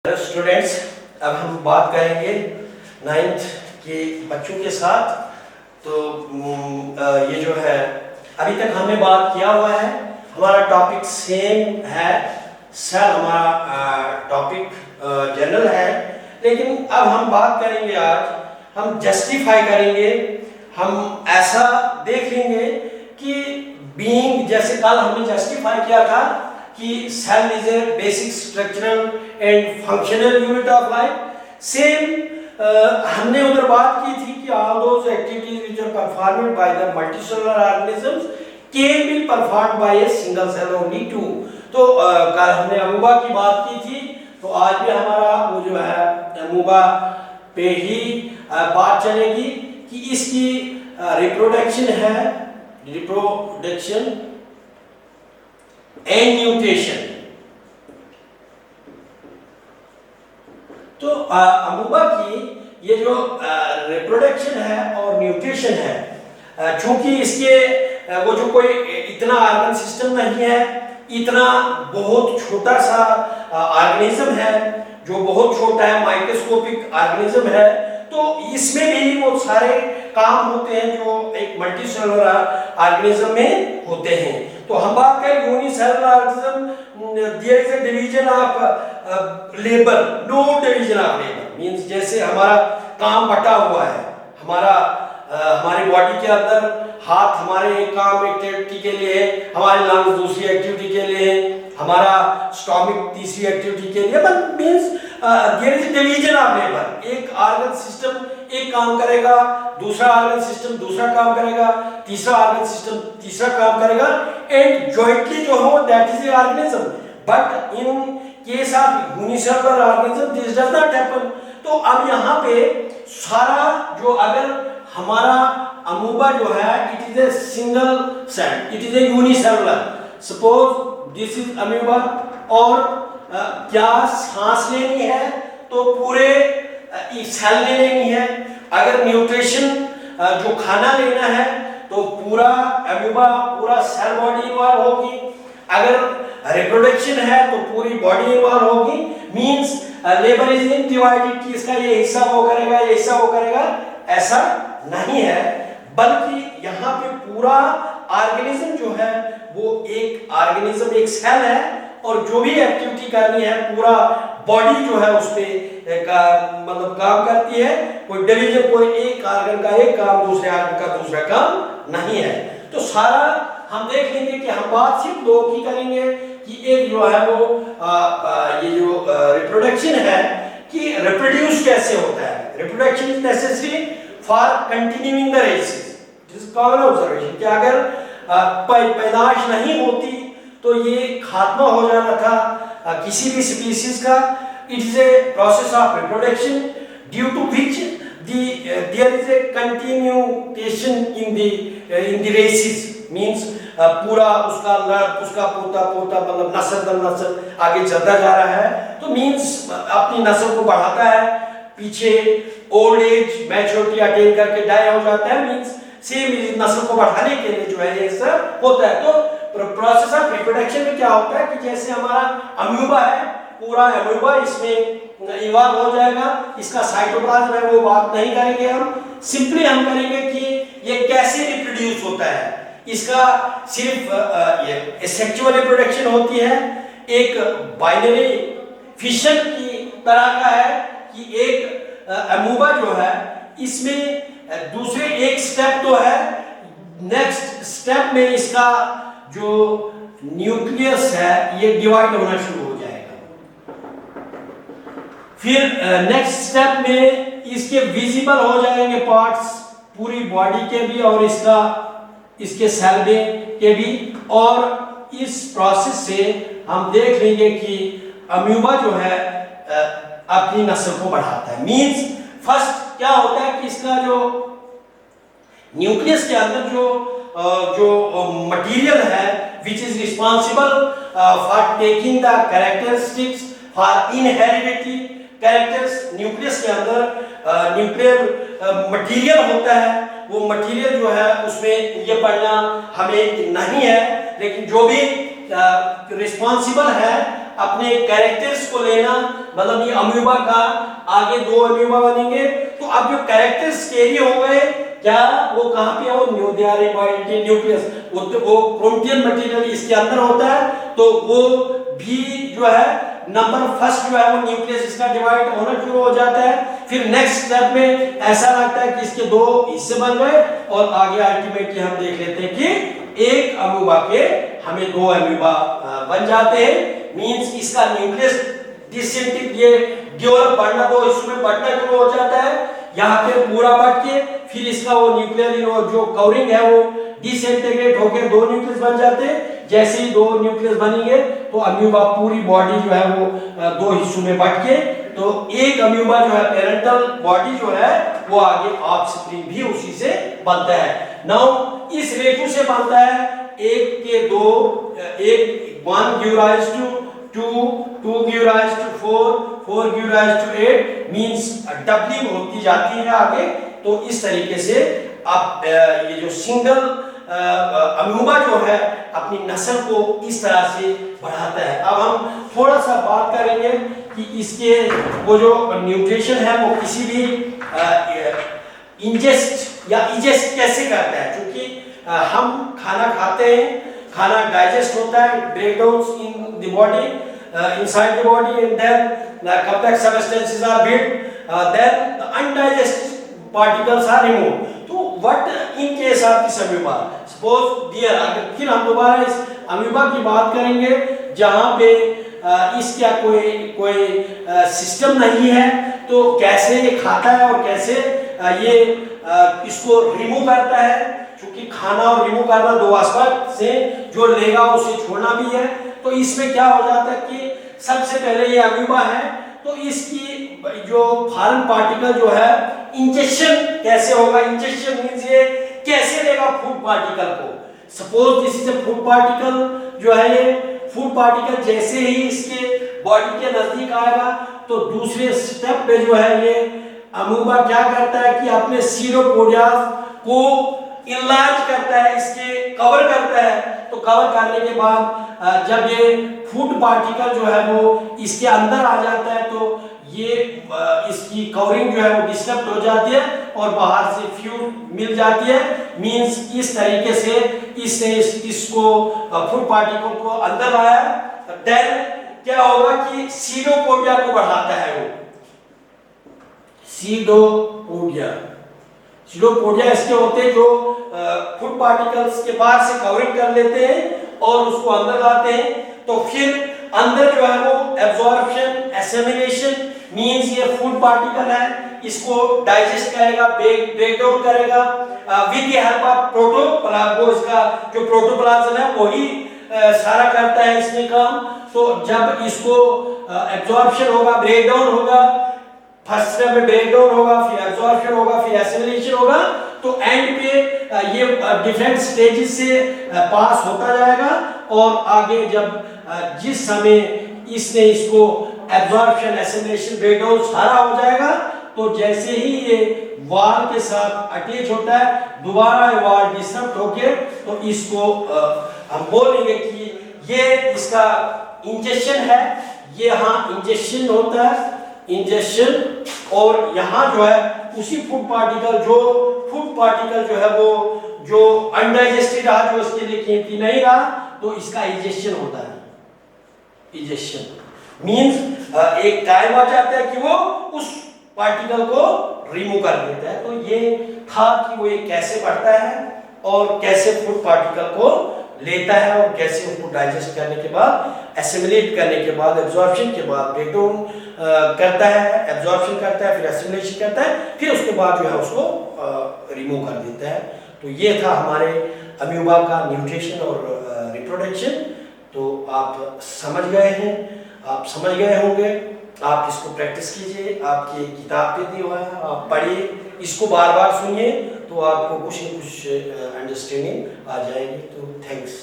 Hello students, अब हम बात करेंगे 9th के बच्चों के साथ। तो ये जो है अभी तक हमने बात किया हुआ है, हमारा टॉपिक सेम है, सेल हमारा टॉपिक जनरल है, लेकिन अब हम बात करेंगे, आज हम जस्टिफाई करेंगे, हम ऐसा देख लेंगे कि बीइंग, जैसे कल हमने जस्टिफाई किया था कि cell is a basic structural and functional unit of life. Same हमने उधर बात की थी कि all those activities which are performed by the multicellular organisms can be performed by a single cell only too. तो कल हमने अमूबा की बात की थी, तो आज भी हमारा वो जो है अमूबा पे ही बात चलेगी कि इसकी रिप्रोडक्शन है, रिप्रोडक्शन एंड म्यूटेशन। तो अमूबा की ये जो रिप्रोडक्शन है और म्यूटेशन है, चूंकि इसके वो जो कोई इतना ऑर्गन सिस्टम नहीं है, इतना बहुत छोटा सा ऑर्गेनिज्म है, जो बहुत छोटा है, माइक्रोस्कोपिक ऑर्गेनिज्म है, तो इसमें भी वो सारे काम होते हैं जो एक मल्टीसेलुलर ऑर्गेनिज्म में होते हैं। तो हम बात करें unicellular organism, there is a division of labour, no division of labour means जैसे हमारा काम बटा हुआ है, हमारी बॉडी के अंदर हाथ हमारे एक काम एक्टिविटी के लिए है, हमारे लंग्स दूसरी एक्टिविटी के लिए है, हमारा स्टोमक तीसरी एक्टिविटी के लिए, but means there is division of labour. एक ऑर्गन सिस्टम एक काम करेगा, दूसरा ऑर्गन सिस्टम दूसरा काम करेगा, तीसरा ऑर्गन सिस्टम तीसरा काम करेगा, एंड जॉइंटली जो हो that is a organism. But in case of unicellular organism this does not happen. तो अब यहाँ पे सारा जो, अगर हमारा अमूबा जो है it is a single cell, it is a unicellular, suppose this is amoeba, और क्या सांस लेनी है तो पूरे सेल ने लेनी है, अगर न्यूट्रिशन जो खाना लेना है तो पूरा अमूबा पूरा सेल बॉडी इन्वॉल्व होगी, अगर रिप्रोडक्शन है तो पूरी बॉडी इन्वॉल्व होगी, means labour is in divided कि इसका ये हिस्सा वो करेगा, ये हिस्सा वो करेगा, ऐसा नहीं है, बल्कि यहाँ पे पूरा ऑर्गेनिज्म जो है वो एक ऑर्गेनिज्म, एक सेल है, और जो भी एक्टिविटी करनी है पूरा बॉडी जो है उस पे मतलब काम करती है, कोई डिवीजन, कोई एक ऑर्गन का एक काम दूसरे ऑर्गन का दूसरा काम नहीं है। तो सारा हम देख लेंगे कि हम बात सिर्फ दो की करेंगे कि एक जो है वो ये जो रिप्रोडक्शन है कि रिप्रोड्यूस कैसे होता है। Reproduction is necessary for continuing the races, it is common observation कि अगर पैदाइश नहीं होती तो ये खात्मा हो जाना था किसी भी स्पीशीज का। It is a process of reproduction due to which there is a continuation in the races, means पूरा उसका पोता मतलब नस्ल दर नस्ल आगे चलता जा रहा है, तो मींस अपनी नस्ल को बढ़ाता है, पीछे ओल्ड एज मैच्योरिटी अटेन करके डाई हो जाता है, मींस सेम नस्ल को बढ़ाने के लिए जो है ये सब होता है। तो प्रोसेस ऑफ रिप्रोडक्शन में क्या होता है कि जैसे हमारा अमूबा है, पूरा अमूबा इसमें इवॉल्व हो जाएगा, इसका साइटोप्लाज्म है वो बात नहीं करेंगे हम, सिंपली हम करेंगे कि ये कैसे रिप्रोड्यूस होता है। इसका सिर्फ सेक्सुअल रिप्रोडक्शन होती है, एक बाइनरी फिशन की तरह का है कि एक अमूबा जो है इसमें दूसरे एक स्टेप तो है, नेक्स्ट स्टेप में इसका जो न्यूक्लियस है ये डिवाइड होना शुरू हो जाएगा, फिर नेक्स्ट स्टेप में इसके विजिबल हो जाएंगे पार्ट्स पूरी बॉडी के भी और इसके सेल के भी, और इस प्रोसेस से हम देख लेंगे कि अमूबा जो है अपनी नस्ल को बढ़ाता है। मींस फर्स्ट क्या होता है कि इसका जो न्यूक्लियस के अंदर जो मटेरियल है which is responsible for taking the characteristics for in heredity characters, nucleus के अंदर न्यूक्लियर मटेरियल होता है, वो मटेरियल जो है उसमें ये पढ़ना हमें नहीं है, लेकिन जो भी रिस्पॉन्सिबल है अपने कैरेक्टर्स को लेना मतलब ये अम्यूबा का आगे 2 अम्यूबा बनेंगे। तो अब जो कैरेक्टर्स कैरी हो गए क्या, वो कहाँ पे हो, न्यूक्लियस, वो प्रोटीन मटेरियल इसके अंदर होता है, तो वो भी जो है नंबर फर्स्ट जो है वो न्यूक्लियस इसका डिवाइड होना शुरू हो जाता है। फिर नेक्स्ट स्टेप में ऐसा लगता है कि इसके 2 हिस्से बन गए और आगे अल्टीमेटली हम देख लेते हैं कि एक अम्यूबा के हमें 2 अम्यूबा बन जाते हैं। मींस इसका न्यूक्लियस डिसेंटिक ये डेवलप बढ़ना 2 हिस्सों में बढ़ना शुरू हो जाता है, यहाँ पे पूरा बढ़ के फिर इसका वो न्यूक्लियर जो कवरिंग है वो डिसइंटीग्रेट होकर 2 न्यूक्लियस बन जाते हैं। जैसे ही 2 न्यूक्लियस बनेंगे तो अम्यूबा पूरी बॉडी जो है वो 2 हिस्सों में बट के, तो एक अम्यूबा जो है पेरेंटल बॉडी जो है वो आगे ऑफस्प्रिंग भी उसी से बनता है। नाउ इस रेशो से बनता है 1 के 2, 1 give rise to 2, 2 give rise to 4, 4 give rise to 8, means doubling होती जाती है आगे। तो इस तरीके से आप ये जो सिंगल अम्यूबा जो है अपनी नस्ल को इस तरह से बढ़ाता है। अब हम थोड़ा सा बात करेंगे कि इसके वो जो न्यूट्रिशन है वो किसी भी इंजेस्ट या इजेस्ट कैसे करता है, क्योंकि हम खाना खाते हैं, खाना डाइजेस्ट होता है, break down in the body, inside the body, and then the complex substances are built, then the undigested particles are removed. तो what in case of this amoeba, suppose there, फिर हम दोबारा इस अमीबा की बात करेंगे जहाँ पे इसका कोई सिस्टम नहीं है, तो कैसे ये खाता है और कैसे ये इसको रिमूव करता है, क्योंकि खाना और रिमूव करना 2 एस्पेक्ट से जो लेगा उसे छोड़ना भी है। तो इसमें क्या हो जाता है कि सबसे पहले ये अमीबा है, तो इसकी जो फॉरेन पार्टिकल जो है इंजेक्शन कैसे होगा, इंजेक्शन मींस ये कैसे लेगा फूड पार्टिकल को। Suppose this is a food particle, जो है ये फूड पार्टिकल जैसे ही इसके बॉडी के नजदीक आएगा तो दूसरे स्टेप पे जो है ये अमीबा क्या करता है कि अपने सीरोपोडिया को इनलार्ज करता है, इसके कवर करता है। तो कवर करने के बाद जब ये फूड पार्टिकल जो है वो इसके अंदर आ जाता है तो ये इसकी कवरिंग जो है वो डिस्टर्ब हो जाती है और बाहर से फ्यूल मिल जाती है। मींस इस तरीके से इसने इसको फूड पार्टिकल को अंदर लाया, देन क्या होगा कि सीडोपोडिया को बढ़ाता है वो, सीडोपोडिया इसके होते हैं जो फूड पार्टिकल्स के बाहर से कवरिंग कर लेते हैं और उसको अंदर लाते हैं। तो फिर अंदर जो है वो एब्जॉर्प्शन, एसिमिलेशन, मींस ये फूड पार्टिकल है, इसको डाइजेस्ट करेगा, ब्रेक डाउन करेगा with the help of protoplasm. इसका जो प्रोटोप्लाज्म है वही सारा करता है इसमें काम। तो जब इसको एब्जॉर्प्शन होगा, ब्रेक डाउन होगा, फर्स्ट स्टेप में ब्रेक डाउन होगा, फिर एब्जॉर्प्शन होगा, फिर एसिमिलेशन होगा, तो एंड पे ये डिफरेंट स्टेजेस से पास होता जाएगा और आगे जब जिस समय इसने इसको एब्जॉर्प्शन, एसिमिलेशन, ब्रेक डाउन सारा हो जाएगा तो जैसे ही ये वाल के साथ अटैच होता है दोबारा ये वाल डिस्टर्ब होके तो इसको हम बोलेंगे कि ये इसका इंजेक्शन है। ये हाँ इंजेक्शन होता है, इंजेक्शन, और यहाँ जो है उसी फूड पार्टिकल जो है वो जो अनडाइजेस्टेड रहा, जो इसके लिए कीमती नहीं रहा, तो इसका इंजेक्शन होता है। इंजेक्शन मींस एक टाइम आ जाता है कि वो उस पार्टिकल को रिमूव कर देता है। तो ये था कि वो ये कैसे बढ़ता है और कैसे फूड पार्टिकल को लेता है और कैसे उसको डाइजेस्ट करने के बाद, एसिमिलेट करने के बाद, एब्जॉर्प्शन के बाद ब्रेक डाउन करता है, एब्जॉर्प्शन करता है, फिर एसिमिलेशन करता है, फिर उसके बाद जो है उसको रिमूव कर देता है। तो ये था हमारे अमीबा का न्यूट्रिशन और रिप्रोडक्शन। तो आप समझ गए हैं, आप समझ गए होंगे, आप इसको प्रैक्टिस कीजिए, आपकी किताब पे दी हुआ है, आप पढ़िए, इसको बार बार सुनिए तो आपको कुछ न कुछ अंडरस्टैंडिंग आ जाएगी। तो थैंक्स।